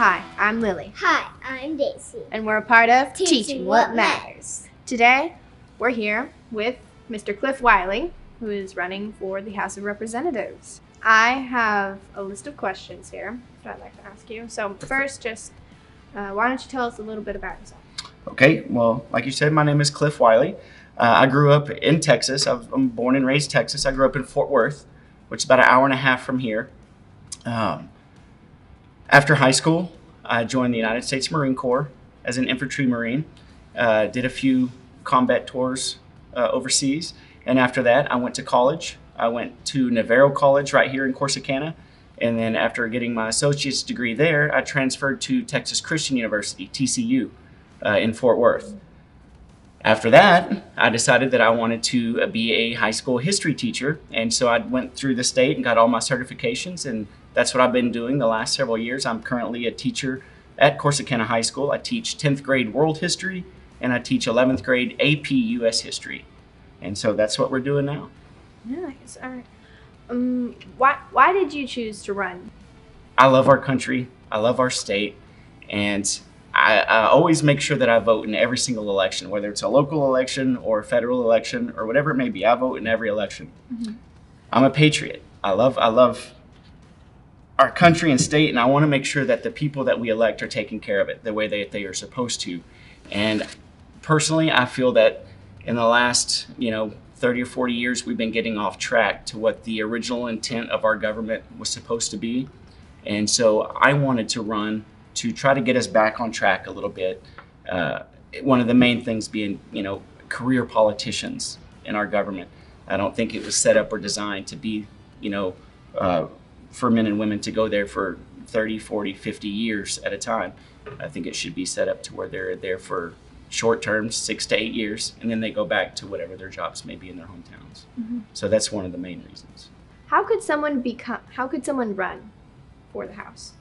Hi, I'm Lily. Hi, I'm Daisy. And we're a part of Teaching What Matters. Today, we're here with Mr. Cliff Wiley, who is running for the House of Representatives. I have a list of questions here that I'd like to ask you. So first, why don't you tell us a little bit about yourself? Okay, well, like you said, my name is Cliff Wiley. I grew up in Texas. I'm born and raised Texas. I grew up in Fort Worth, which is about an hour and a half from here. After high school, I joined the United States Marine Corps as an infantry Marine, did a few combat tours overseas, and after that, I went to college. I went to Navarro College right here in Corsicana, and then after getting my associate's degree there, I transferred to Texas Christian University, TCU, in Fort Worth. After that, I decided that I wanted to be a high school history teacher, and so I went through the state and got all my certifications, and that's what I've been doing the last several years. I'm currently a teacher at Corsicana High School. I teach 10th grade world history, and I teach 11th grade AP US history, and so that's what we're doing now. Nice. All right. Why did you choose to run? I love our country. I love our state, and I always make sure that I vote in every single election, whether it's a local election or a federal election or whatever it may be. I vote in every election. Mm-hmm. I'm a patriot. I love our country and state, and I want to make sure that the people that we elect are taking care of it the way they are supposed to. And personally, I feel that in the last 30 or 40 years, we've been getting off track to what the original intent of our government was supposed to be. And so I wanted to run to try to get us back on track a little bit. One of the main things being, career politicians in our government. I don't think it was set up or designed to be, for men and women to go there for 30, 40, 50 years at a time. I think it should be set up to where they're there for short terms, 6 to 8 years, and then they go back to whatever their jobs may be in their hometowns. Mm-hmm. So that's one of the main reasons. How could someone run for the House?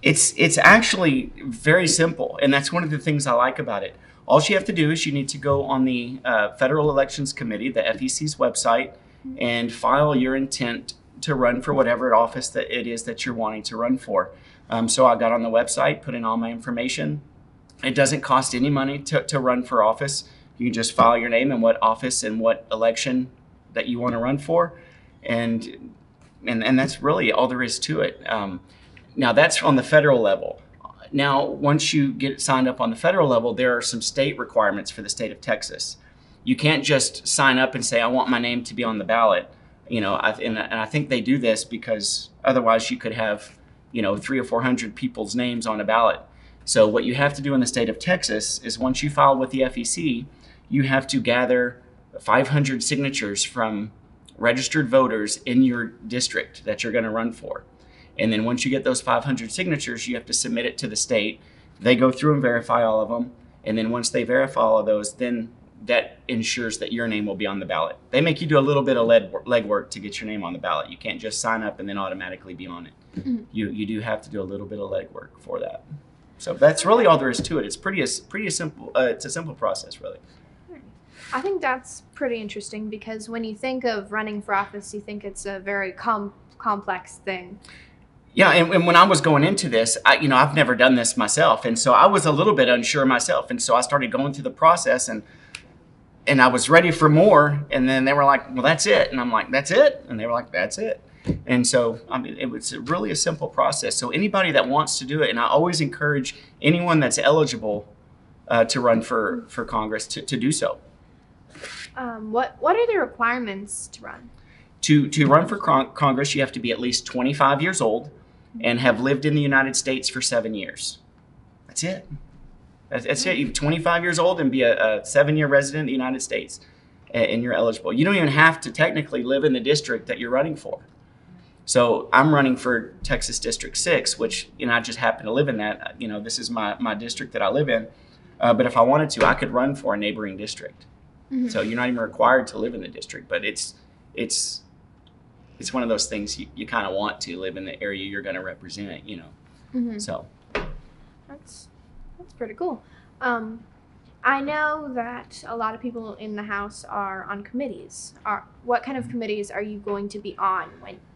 It's actually very simple, and that's one of the things I like about it. All you have to do is you need to go on the Federal Elections Committee, the FEC's website, and file your intent to run for whatever office that it is that you're wanting to run for. So I got on the website, put in all my information. It doesn't cost any money to run for office. You can just file your name and what office and what election that you want to run for, and that's really all there is to it. Now that's on the federal level. Now, once you get signed up on the federal level, there are some state requirements for the state of Texas. You can't just sign up and say, I want my name to be on the ballot. And I think they do this because otherwise you could have, 300 or 400 people's names on a ballot. So what you have to do in the state of Texas is once you file with the FEC, you have to gather 500 signatures from registered voters in your district that you're going to run for. And then once you get those 500 signatures, you have to submit it to the state. They go through and verify all of them. And then once they verify all of those, then that ensures that your name will be on the ballot. They make you do a little bit of legwork to get your name on the ballot. You can't just sign up and then automatically be on it. Mm-hmm. You do have to do a little bit of legwork for that. So that's really all there is to it. It's pretty simple. It's a simple process, really. I think that's pretty interesting because when you think of running for office, you think it's a very complex thing. Yeah, and when I was going into this, I've never done this myself, and so I was a little bit unsure myself, and so I started going through the process, and I was ready for more, and then they were like, "Well, that's it," and I'm like, "That's it," and they were like, "That's it," and so it was really a simple process. So anybody that wants to do it, and I always encourage anyone that's eligible to run for Congress to do so. What are the requirements to run? To run for Congress, you have to be at least 25 years old and have lived in the United States for 7 years. That's it. That's it. You're 25 years old and be a 7-year resident of the United States, and you're eligible. You don't even have to technically live in the district that you're running for. So I'm running for Texas District 6, which I just happen to live in that. This is my district that I live in. But if I wanted to, I could run for a neighboring district. Mm-hmm. So you're not even required to live in the district, but it's one of those things you kind of want to live in the area you're going to represent, Mm-hmm. So that's pretty cool. I know that a lot of people in the House are on committees. What kind of committees are you going to be on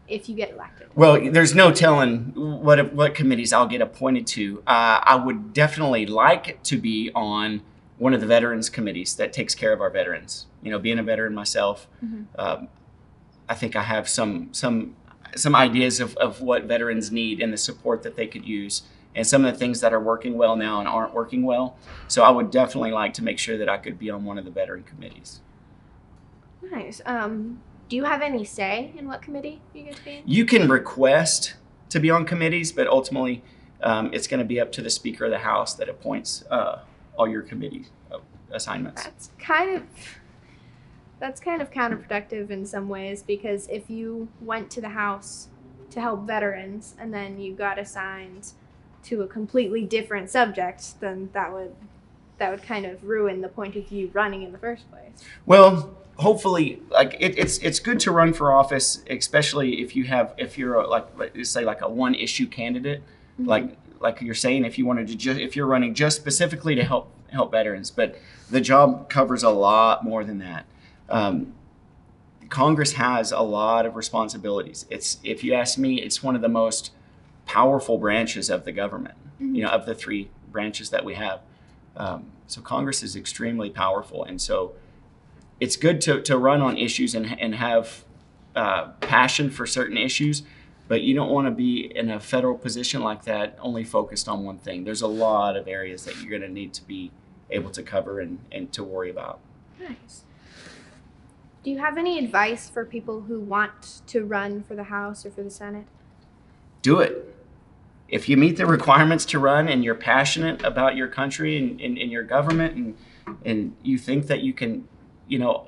if you get elected? Well, there's no telling what committees I'll get appointed to. I would definitely like to be on one of the veterans committees that takes care of our veterans. You know, being a veteran myself, I think I have some ideas of what veterans need and the support that they could use, and some of the things that are working well now and aren't working well. So I would definitely like to make sure that I could be on one of the veteran committees. Nice. Do you have any say in what committee you get to be in? You can request to be on committees, but ultimately it's going to be up to the Speaker of the House that appoints all your committee assignments. That's kind of counterproductive in some ways, because if you went to the House to help veterans and then you got assigned to a completely different subject, then that would kind of ruin the point of you running in the first place. Well, hopefully, like it's good to run for office, especially if you're like a one issue candidate, like you're saying, if you're running just specifically to help veterans. But the job covers a lot more than that. Congress has a lot of responsibilities. If you ask me, it's one of the most powerful branches of the government. You know, of the three branches that we have. So Congress is extremely powerful, and so it's good to run on issues and have passion for certain issues, but you don't want to be in a federal position like that only focused on one thing. There's a lot of areas that you're going to need to be able to cover and to worry about. Nice. Do you have any advice for people who want to run for the House or for the Senate? Do it. If you meet the requirements to run and you're passionate about your country and your government and you think that you can, you know,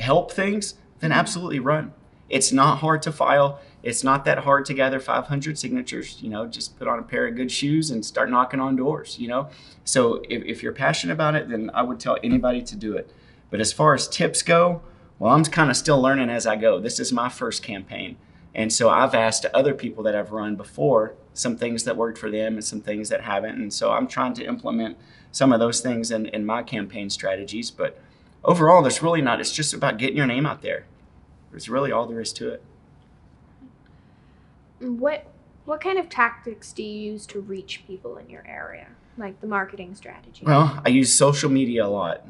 help things, then absolutely run. It's not hard to file. It's not that hard to gather 500 signatures. You know, just put on a pair of good shoes and start knocking on doors, you know. So if you're passionate about it, then I would tell anybody to do it. But as far as tips go, well, I'm kind of still learning as I go. This is my first campaign. And so I've asked other people that I've run before some things that worked for them and some things that haven't. And so I'm trying to implement some of those things in my campaign strategies. But overall, there's really not. It's just about getting your name out there. It's really all there is to it. What kind of tactics do you use to reach people in your area, like the marketing strategy? Well, I use social media a lot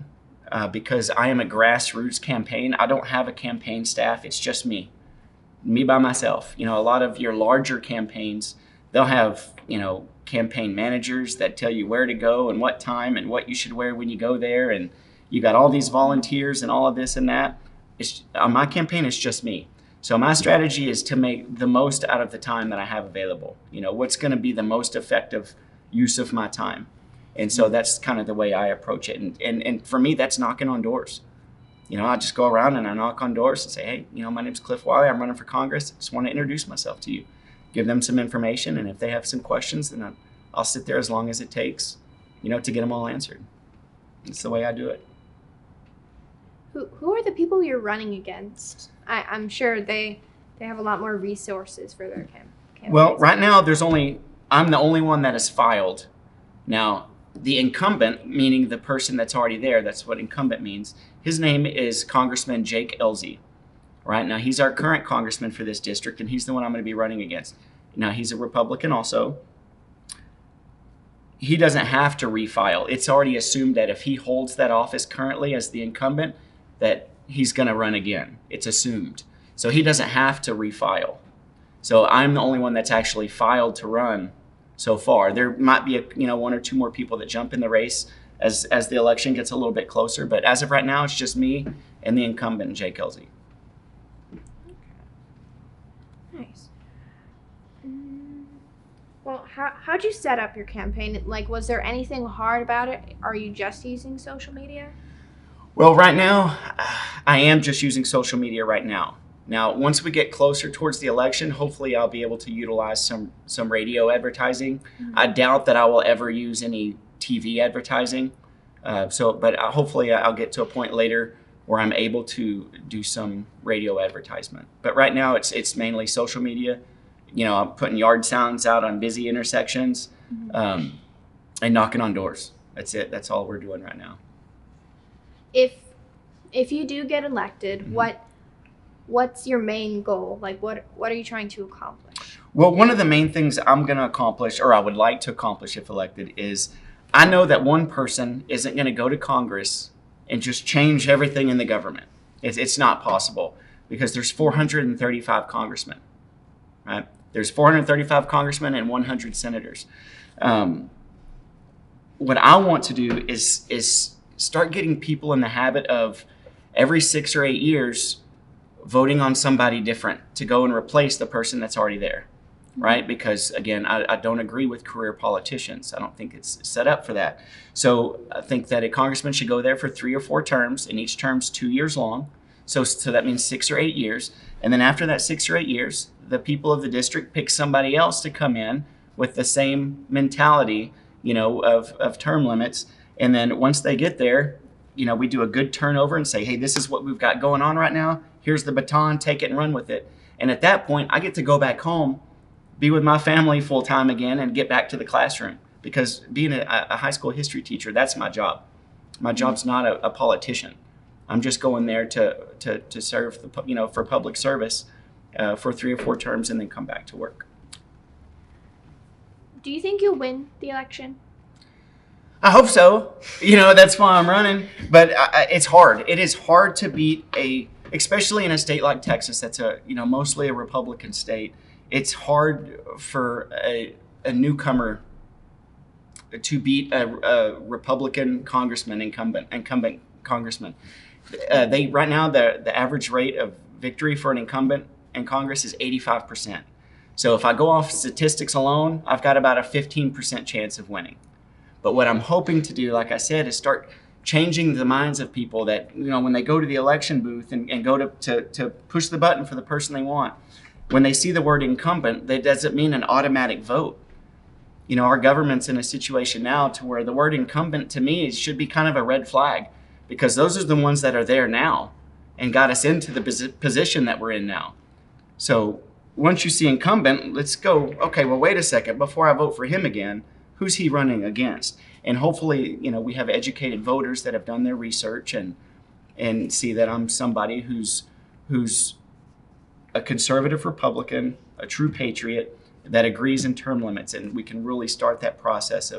because I am a grassroots campaign. I don't have a campaign staff. It's just me by myself. You know, a lot of your larger campaigns, they'll have, you know, campaign managers that tell you where to go and what time and what you should wear when you go there. And you got all these volunteers and all of this and that. On my campaign, it's just me. So my strategy is to make the most out of the time that I have available. You know, what's going to be the most effective use of my time. And so that's kind of the way I approach it. And for me, that's knocking on doors. You know, I just go around and I knock on doors and say, hey, you know, my name's Cliff Wiley. I'm running for Congress. I just want to introduce myself to you. Give them some information. And if they have some questions, then I'll sit there as long as it takes, you know, to get them all answered. That's the way I do it. Who are the people you're running against? I'm sure they have a lot more resources for their campaigns. Well, right now I'm the only one that is filed. Now, the incumbent, meaning the person that's already there, that's what incumbent means. His name is Congressman Jake Elzy. Right now, he's our current congressman for this district, and he's the one I'm going to be running against. Now, he's a Republican also. He doesn't have to refile. It's already assumed that if he holds that office currently as the incumbent, that he's going to run again. It's assumed. So he doesn't have to refile. So I'm the only one that's actually filed to run so far. There might be one or two more people that jump in the race as the election gets a little bit closer. But as of right now, it's just me and the incumbent, Jake Elzy. Nice. Well, how'd you set up your campaign? Like, was there anything hard about it? Are you just using social media? Well, right now, I am just using social media right now. Now, once we get closer towards the election, hopefully I'll be able to utilize some radio advertising. Mm-hmm. I doubt that I will ever use any TV advertising. But hopefully I'll get to a point later where I'm able to do some radio advertisement. But right now it's mainly social media. You know, I'm putting yard sounds out on busy intersections, mm-hmm. And knocking on doors. That's it. That's all we're doing right now. If you do get elected, mm-hmm. what's your main goal? Like, what are you trying to accomplish? Well, one of the main things I'm going to accomplish, or I would like to accomplish if elected, is I know that one person isn't going to go to Congress and just change everything in the government. It's not possible because there's 435 congressmen, right? There's 435 congressmen and 100 senators. What I want to do is start getting people in the habit of every 6 or 8 years voting on somebody different to go and replace the person that's already there, right? Because again, I don't agree with career politicians. I don't think it's set up for that. So I think that a congressman should go there for 3 or 4 terms, and each term's 2 years long. So that means 6 or 8 years. And then after that 6 or 8 years, the people of the district pick somebody else to come in with the same mentality, of term limits. And then once they get there, we do a good turnover and say, hey, this is what we've got going on right now. Here's the baton, take it and run with it. And at that point, I get to go back home, be with my family full time again, and get back to the classroom. Because being a high school history teacher, that's my job. My job's not a politician. I'm just going there to serve, for public service for 3 or 4 terms and then come back to work. Do you think you'll win the election? I hope so. That's why I'm running. But it's hard. It is hard to beat especially in a state like Texas, that's mostly a Republican state. It's hard for a newcomer to beat a Republican congressman, incumbent congressman. Right now the average rate of victory for an incumbent in Congress is 85%. So if I go off statistics alone, I've got about a 15% chance of winning. But what I'm hoping to do, like I said, is start changing the minds of people that, when they go to the election booth and go to push the button for the person they want, when they see the word incumbent, that doesn't mean an automatic vote. Our government's in a situation now to where the word incumbent to me should be kind of a red flag, because those are the ones that are there now and got us into the position that we're in now. So once you see incumbent, let's go, okay, well, wait a second, before I vote for him again, who's he running against? And hopefully, we have educated voters that have done their research and see that I'm somebody who's a conservative Republican, a true patriot that agrees in term limits, and we can really start that process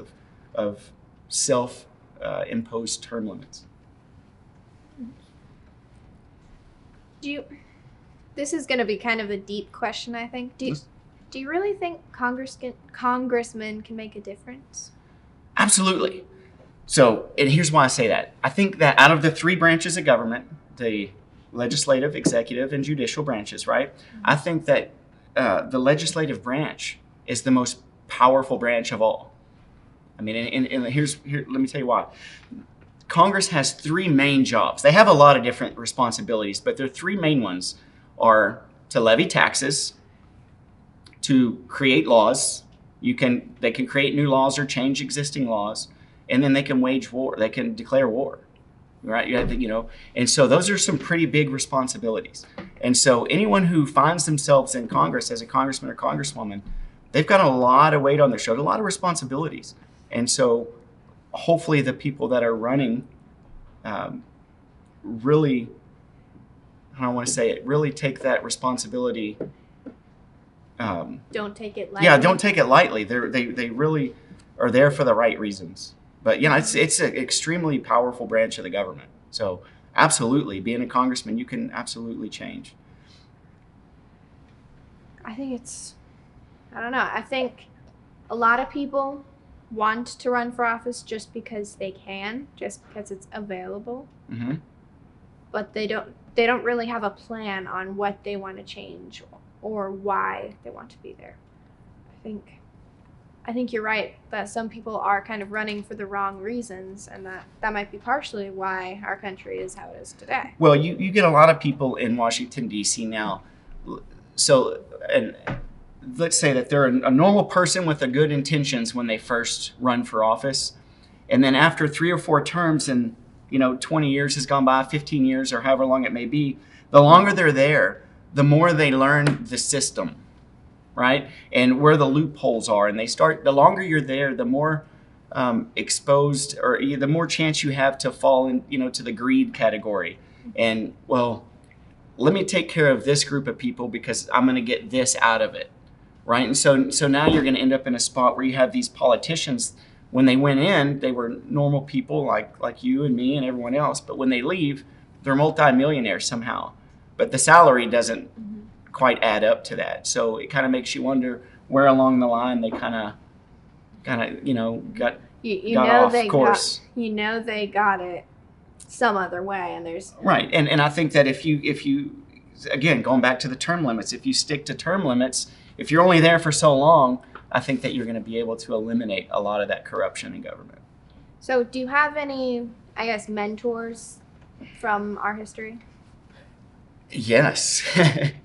of self-imposed term limits. This is going to be kind of a deep question, I think. Do you really think congressmen can make a difference? Absolutely. So, and here's why I say that. I think that out of the 3 branches of government, the legislative, executive, and judicial branches, right? I think that the legislative branch is the most powerful branch of all. I mean, and let me tell you why. Congress has 3 main jobs. They have a lot of different responsibilities, but their 3 main ones are to levy taxes, to create laws. They can create new laws or change existing laws, and then they can wage war. They can declare war, right? And so those are some pretty big responsibilities. And so anyone who finds themselves in Congress as a congressman or congresswoman, they've got a lot of weight on their shoulders, a lot of responsibilities. And so hopefully the people that are running really, how do I want to say it, really take that responsibility. Don't take it lightly. Yeah, don't take it lightly. They really are there for the right reasons. But it's an extremely powerful branch of the government. So absolutely, being a congressman, you can absolutely change. I don't know. I think a lot of people want to run for office just because they can, just because it's available. Mm-hmm. But they don't really have a plan on what they want to change or why they want to be there. I think you're right that some people are kind of running for the wrong reasons, and that might be partially why our country is how it is today. Well, you get a lot of people in Washington, D.C. now. So, and let's say that they're a normal person with the good intentions when they first run for office. And then after 3 or 4 terms and 20 years has gone by, 15 years or however long it may be, the longer they're there, the more they learn the system, right? And where the loopholes are. And the longer you're there, the more exposed or the more chance you have to fall in, to the greed category. And well, let me take care of this group of people because I'm going to get this out of it, right? And so now you're going to end up in a spot where you have these politicians. When they went in, they were normal people like you and me and everyone else. But when they leave, they're multimillionaires somehow. But the salary doesn't quite add up to that. So it kind of makes you wonder where along the line they kind of got off course. They got it some other way, and there's right. And I think that if you again, going back to the term limits, if you stick to term limits, if you're only there for so long, I think that you're going to be able to eliminate a lot of that corruption in government. So do you have any, I guess, mentors from our history? Yes.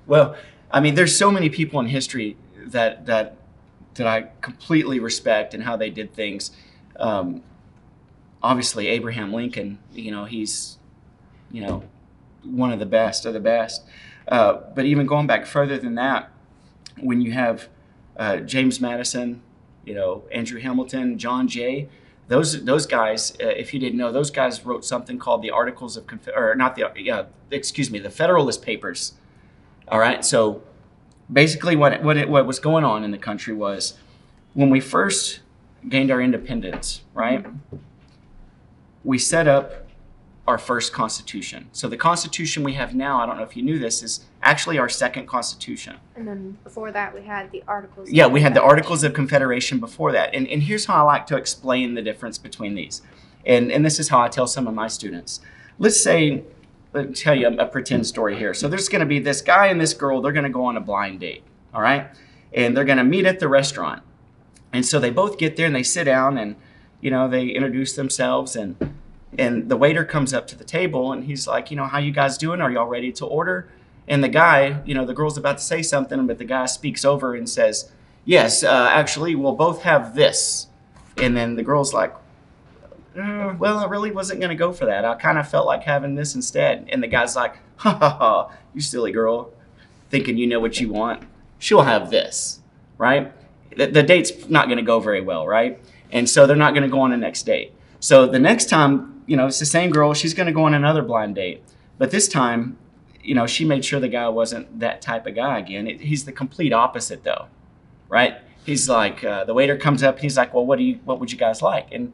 Well, I mean, there's so many people in history that I completely respect and how they did things. Obviously, Abraham Lincoln, he's, one of the best of the best. But even going back further than that, when you have James Madison, Andrew Hamilton, John Jay, those guys, if you didn't know, those guys wrote something called the Articles of the Federalist Papers. All right, so basically what was going on in the country was when we first gained our independence, right? We set up our first constitution. So the constitution we have now, I don't know if you knew this, is actually our second constitution. And then before that, we had the Articles. Yeah, we had the Articles of Confederation before that. And here's how I like to explain the difference between these. And this is how I tell some of my students. Let me tell you a pretend story here. So there's going to be this guy and this girl. They're going to go on a blind date, all right? And they're going to meet at the restaurant. And so they both get there and they sit down and, they introduce themselves and the waiter comes up to the table and he's like, how you guys doing? Are y'all ready to order? And the guy, the girl's about to say something, but the guy speaks over and says, yes, actually, we'll both have this. And then the girl's like, well, I really wasn't going to go for that. I kind of felt like having this instead. And the guy's like, ha ha ha, you silly girl, thinking you know what you want. She'll have this, right? The date's not going to go very well, right? And so they're not going to go on the next date. So the next time, it's the same girl. She's going to go on another blind date. But this time, she made sure the guy wasn't that type of guy again. He's the complete opposite, though, right? He's like, the waiter comes up and he's like, well, what would you guys like? And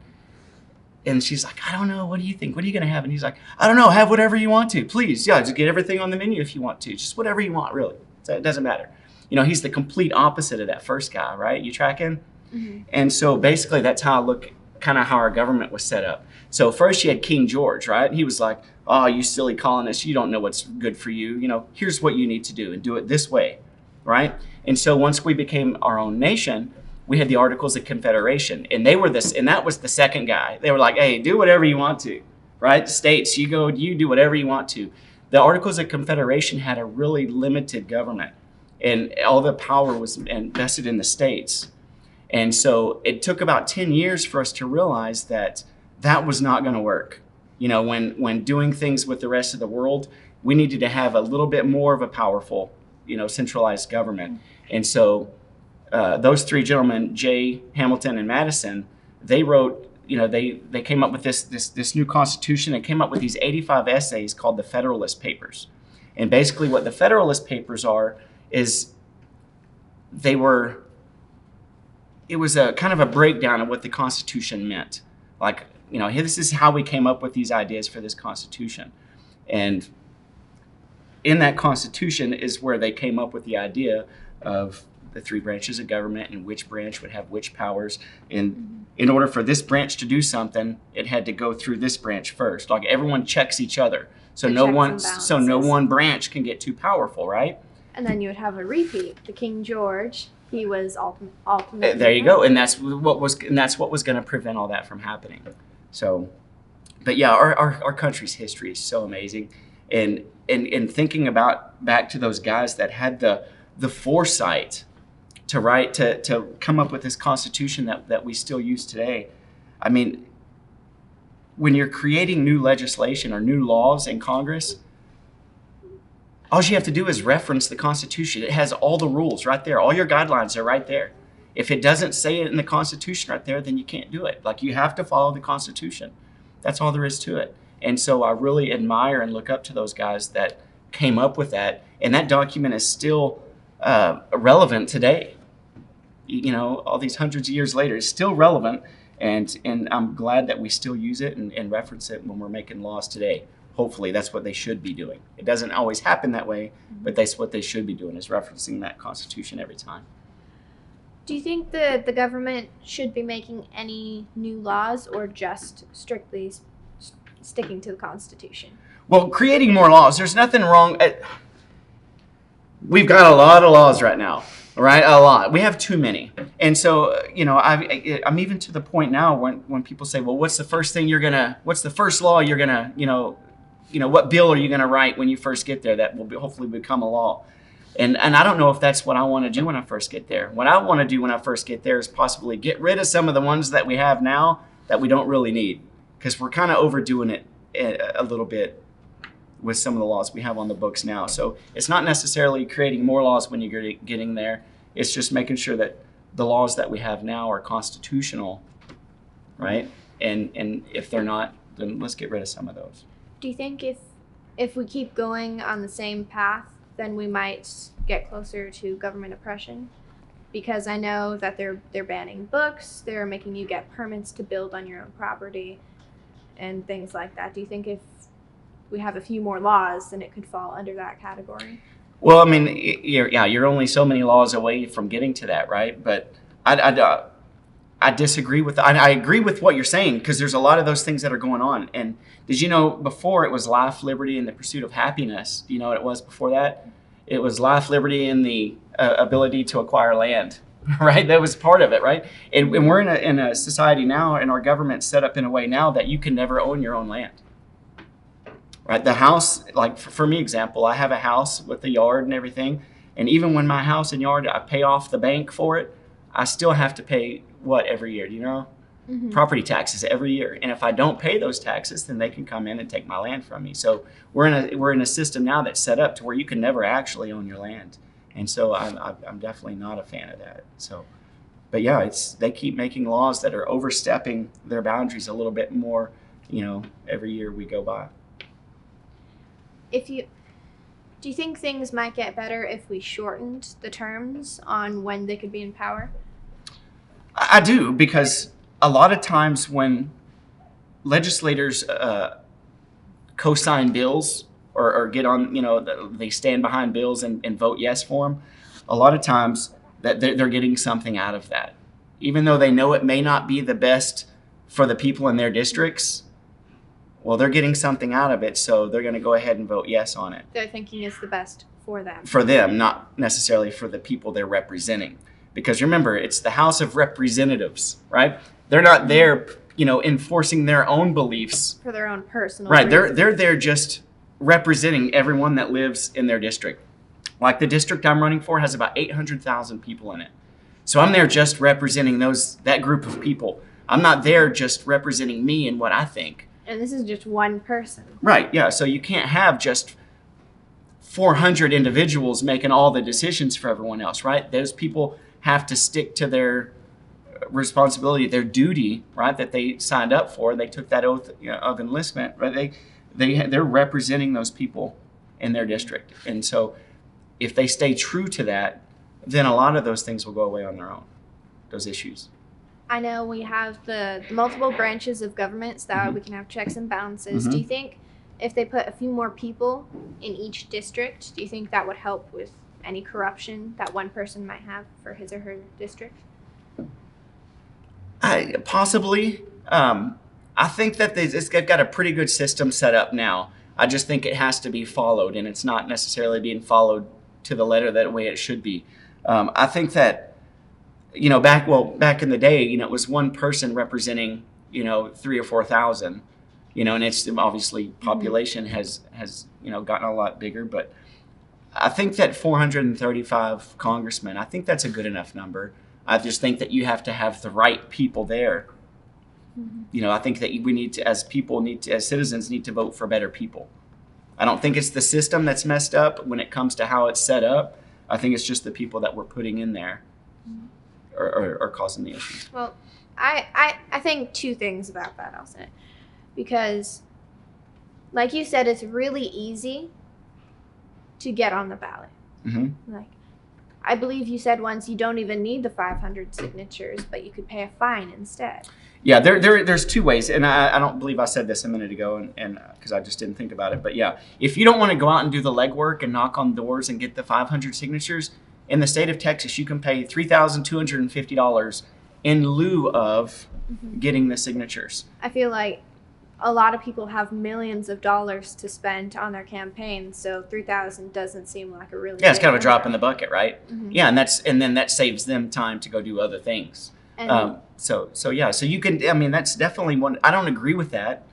she's like, I don't know. What do you think? What are you going to have? And he's like, I don't know. Have whatever you want to. Please. Yeah, just get everything on the menu if you want to. Just whatever you want, really. So it doesn't matter. He's the complete opposite of that first guy, right? You tracking? Mm-hmm. And so basically that's how I look, kind of how our government was set up. So first you had King George, right? He was like, oh, you silly colonists, you don't know what's good for you. Here's what you need to do and do it this way, right? And so once we became our own nation, we had the Articles of Confederation, and that was the second guy. They were like, hey, do whatever you want to, right? States, you do whatever you want to. The Articles of Confederation had a really limited government, and all the power was invested in the states. And so it took about 10 years for us to realize that was not going to work. When doing things with the rest of the world, we needed to have a little bit more of a powerful, centralized government. And so those three gentlemen, Jay, Hamilton, and Madison, they wrote, they came up with this new constitution. They came up with these 85 essays called the Federalist Papers. And basically what the Federalist Papers are is it was a kind of a breakdown of what the Constitution meant. Like, this is how we came up with these ideas for this Constitution. And in that Constitution is where they came up with the idea of the three branches of government and which branch would have which powers. And in order for this branch to do something, it had to go through this branch first. Like everyone checks each other. So no one branch can get too powerful, right? And then you would have a repeat. The King George, he was ultimate. There you go. And that's what was going to prevent all that from happening. So, but yeah, our country's history is so amazing. And thinking about back to those guys that had the foresight to come up with this Constitution that we still use today. I mean, when you're creating new legislation or new laws in Congress, all you have to do is reference the Constitution. It has all the rules right there. All your guidelines are right there. If it doesn't say it in the Constitution right there, then you can't do it. Like, you have to follow the Constitution. That's all there is to it. And so I really admire and look up to those guys that came up with that, and that document is still relevant today. All these hundreds of years later, it's still relevant, and I'm glad that we still use it and reference it when we're making laws today. Hopefully, that's what they should be doing. It doesn't always happen that way, but that's what they should be doing, is referencing that Constitution every time. Do you think the government should be making any new laws, or just strictly sticking to the Constitution? Well, creating more laws, there's nothing wrong. We've got a lot of laws right now, right? A lot. We have too many. And so, I'm even to the point now when people say, well, what's the first law you're going to, what bill are you going to write when you first get there that will hopefully become a law? And I don't know if that's what I want to do when I first get there. What I want to do when I first get there is possibly get rid of some of the ones that we have now that we don't really need, because we're kind of overdoing it a little bit with some of the laws we have on the books now. So it's not necessarily creating more laws when you're getting there. It's just making sure that the laws that we have now are constitutional, right? And if they're not, then let's get rid of some of those. Do you think if we keep going on the same path, then we might get closer to government oppression? Because I know that they're banning books, they're making you get permits to build on your own property and things like that. Do you think if we have a few more laws, then it could fall under that category? Well, I mean, you're only so many laws away from getting to that, right? But I disagree with that. I agree with what you're saying, because there's a lot of those things that are going on. And did you know before it was life, liberty, and the pursuit of happiness? Do you know what it was before that? It was life, liberty, and the ability to acquire land, right? That was part of it, right? And we're in a society now, and our government's set up in a way now that you can never own your own land. Right, the house, like for me, example, I have a house with a yard and everything, and even when my house and yard, I pay off the bank for it, I still have to pay what every year? Do you know? Mm-hmm. Property taxes every year, and if I don't pay those taxes, then they can come in and take my land from me. So we're in a system now that's set up to where you can never actually own your land, and so I'm definitely not a fan of that. So, but yeah, they keep making laws that are overstepping their boundaries a little bit more, every year we go by. Do you think things might get better if we shortened the terms on when they could be in power? I do, because a lot of times when legislators co-sign bills or get on, they stand behind bills and vote yes for them, a lot of times that they're getting something out of that. Even though they know it may not be the best for the people in their districts, well, they're getting something out of it, so they're going to go ahead and vote yes on it. They're thinking it's the best for them. For them, not necessarily for the people they're representing. Because remember, it's the House of Representatives, right? They're not there, enforcing their own beliefs. For their own personal right, reasons. They're there just representing everyone that lives in their district. Like the district I'm running for has about 800,000 people in it. So I'm there just representing that group of people. I'm not there just representing me and what I think. And this is just one person. Right, yeah. So you can't have just 400 individuals making all the decisions for everyone else, right? Those people have to stick to their responsibility, their duty, right, that they signed up for. They took that oath of enlistment, right? They're representing those people in their district. And so if they stay true to that, then a lot of those things will go away on their own, those issues. I know we have the multiple branches of government so that we can have checks and balances. Mm-hmm. Do you think if they put a few more people in each district, do you think that would help with any corruption that one person might have for his or her district? Possibly. I think that they've got a pretty good system set up now. I just think it has to be followed, and it's not necessarily being followed to the letter that way it should be. I think that back in the day, it was one person representing, 3,000 or 4,000, and it's obviously population has gotten a lot bigger, but I think that 435 congressmen, I think that's a good enough number. I just think that you have to have the right people there. Mm-hmm. I think that we need to, as citizens, need to vote for better people. I don't think it's the system that's messed up when it comes to how it's set up. I think it's just the people that we're putting in there. Are causing the issues. Well, I think two things about that, I'll say. Because, like you said, it's really easy to get on the ballot. Mm-hmm. Like, I believe you said once you don't even need the 500 signatures, but you could pay a fine instead. Yeah, there's two ways, and I don't believe I said this a minute ago, and because I just didn't think about it. But yeah, if you don't want to go out and do the legwork and knock on doors and get the 500 signatures, in the state of Texas, you can pay $3,250 in lieu of getting the signatures. I feel like a lot of people have millions of dollars to spend on their campaign, so $3,000 doesn't seem like a really Yeah, it's kind of a big drop number. in the bucket, right? Yeah, and then that saves them time to go do other things. And So you can. I mean, that's definitely one. I don't agree with that.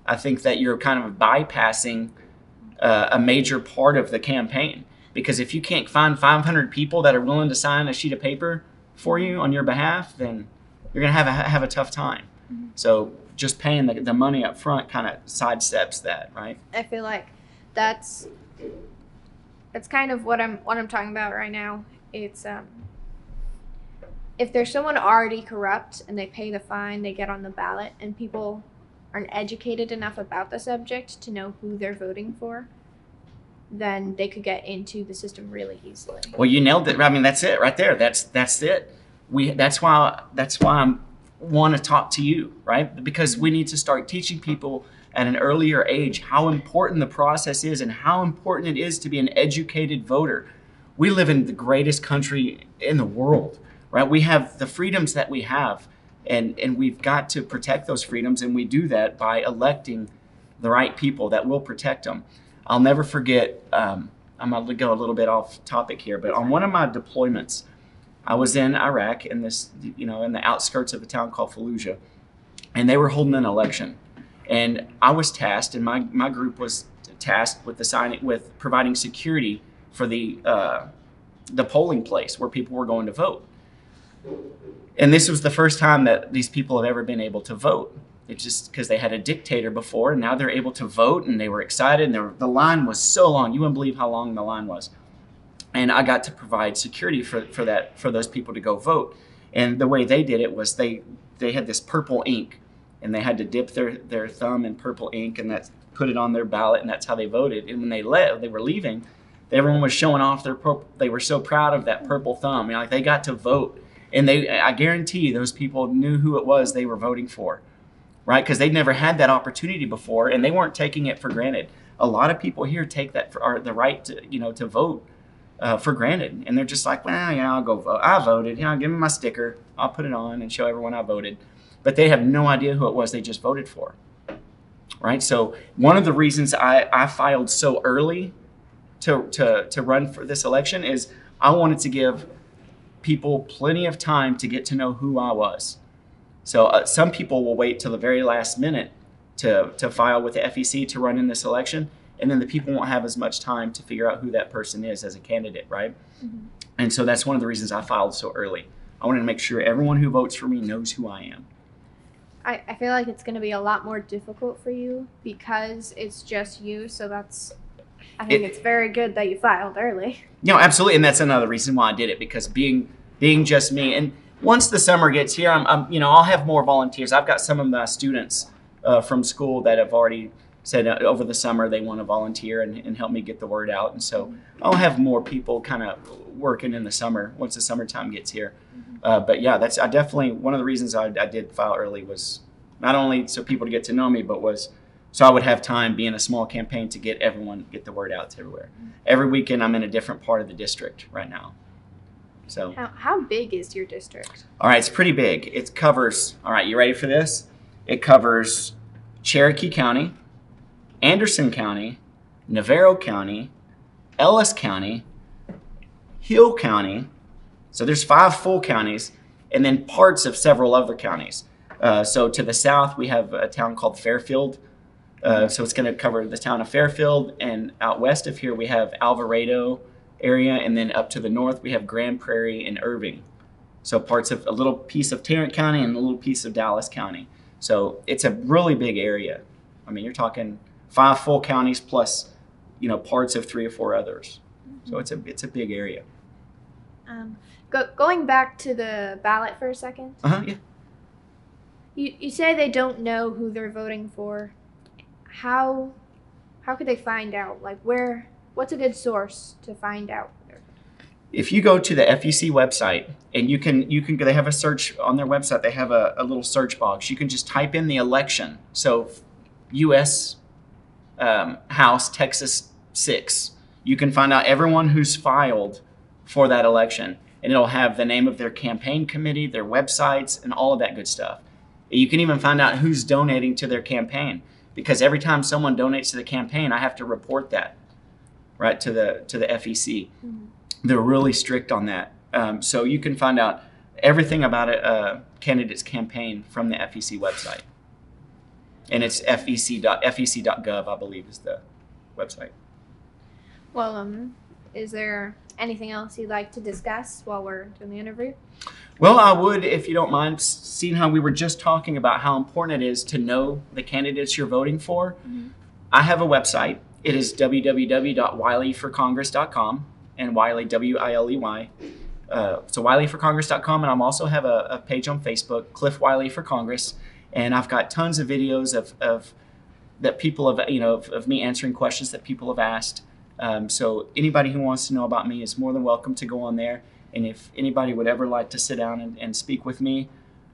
I think that you're kind of bypassing a major part of the campaign, because if you can't find 500 people that are willing to sign a sheet of paper for you on your behalf, then you're gonna have a tough time. So just paying the money up front kind of sidesteps that, right? I feel like that's kind of what I'm talking about right now. It's if there's someone already corrupt and they pay the fine, they get on the ballot, and people aren't educated enough about the subject to know who they're voting for, then they could get into the system really easily. Well, you nailed it. I mean, that's it right there. That's it. That's why I want to talk to you, right? Because we need to start teaching people at an earlier age how important the process is and how important it is to be an educated voter. We live in the greatest country in the world, right? We have the freedoms that we have, and we've got to protect those freedoms, and we do that by electing the right people that will protect them. I'll never forget, I'm going to go a little bit off topic here, but on one of my deployments, I was in Iraq in the outskirts of a town called Fallujah, and they were holding an election. And I was tasked, and my group was tasked with providing security for the polling place where people were going to vote. And this was the first time that these people have ever been able to vote. It's just because they had a dictator before, and now they're able to vote, and they were excited. And the line was so long; you wouldn't believe how long the line was. And I got to provide security for those people to go vote. And the way they did it was they had this purple ink, and they had to dip their thumb in purple ink, and put it on their ballot, and that's how they voted. And when they were leaving, everyone was showing off their purple. They were so proud of that purple thumb. Like they got to vote, and I guarantee those people knew who it was they were voting for. Right, because they'd never had that opportunity before, and they weren't taking it for granted. A lot of people here take that the right to vote for granted, and they're just like, well, yeah, I'll go vote. I voted. Give me my sticker. I'll put it on and show everyone I voted. But they have no idea who it was they just voted for. Right. So one of the reasons I filed so early to run for this election is I wanted to give people plenty of time to get to know who I was. So some people will wait till the very last minute to file with the FEC to run in this election, and then the people won't have as much time to figure out who that person is as a candidate, right? And so that's one of the reasons I filed so early. I wanted to make sure everyone who votes for me knows who I am. I feel like it's going to be a lot more difficult for you because it's just you, so I think it's very good that you filed early. Absolutely, and that's another reason why I did it, because being just me, and once the summer gets here, I'll have more volunteers. I've got some of my students from school that have already said over the summer they want to volunteer and help me get the word out. And so I'll have more people kind of working in the summer once the summertime gets here. But yeah, that's definitely one of the reasons I did file early was not only so people to get to know me, but was so I would have time being a small campaign to get the word out to everywhere. Every weekend I'm in a different part of the district right now. So how big is your district? All right, it's pretty big. It covers, all right, you ready for this? It covers Cherokee County, Anderson County, Navarro County, Ellis County, Hill County. So there's 5 full counties, and then parts of several other counties. So to the south, we have a town called Fairfield. So it's going to cover the town of Fairfield, and out west of here we have Alvarado area, and then up to the north we have Grand Prairie and Irving. So parts of a little piece of Tarrant County and a little piece of Dallas County. So it's a really big area. I mean, you're talking 5 full counties plus, parts of 3 or 4 others. So it's a big area. Going back to the ballot for a second. Yeah. You say they don't know who they're voting for. How could they find out? Like, where What's a good source to find out? If you go to the FEC website, and you can they have a search on their website. They have a little search box. You can just type in the election. So U.S. House Texas 6. You can find out everyone who's filed for that election, and it'll have the name of their campaign committee, their websites, and all of that good stuff. You can even find out who's donating to their campaign, because every time someone donates to the campaign, I have to report that, right, to the FEC. Mm-hmm. They're really strict on that. So you can find out everything about a candidate's campaign from the FEC website. And it's fec.gov, I believe, is the website. Well, is there anything else you'd like to discuss while we're doing the interview? Well, I would, if you don't mind, seeing how we were just talking about how important it is to know the candidates you're voting for. Mm-hmm. I have a website. It is www.wileyforcongress.com, and Wiley, W-I-L-E-Y. So wileyforcongress.com, and I also have a page on Facebook, Cliff Wiley for Congress, and I've got tons of videos of that people have, of me answering questions that people have asked. So anybody who wants to know about me is more than welcome to go on there. And if anybody would ever like to sit down and speak with me,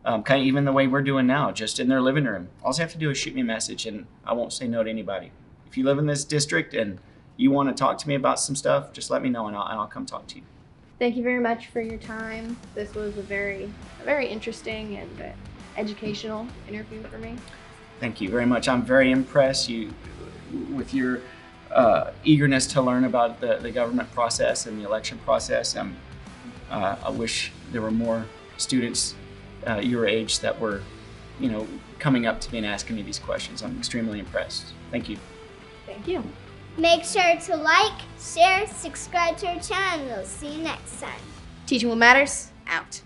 kind of even the way we're doing now, just in their living room, all they have to do is shoot me a message, and I won't say no to anybody. If you live in this district and you want to talk to me about some stuff, just let me know, and I'll come talk to you. Thank you very much for your time. This was a very interesting and educational interview for me. Thank you very much. I'm very impressed with your eagerness to learn about the government process and the election process. I wish there were more students your age that were, coming up to me and asking me these questions. I'm extremely impressed. Thank you. Thank you. Make sure to like, share, subscribe to our channel. We'll see you next time. Teaching What Matters, out.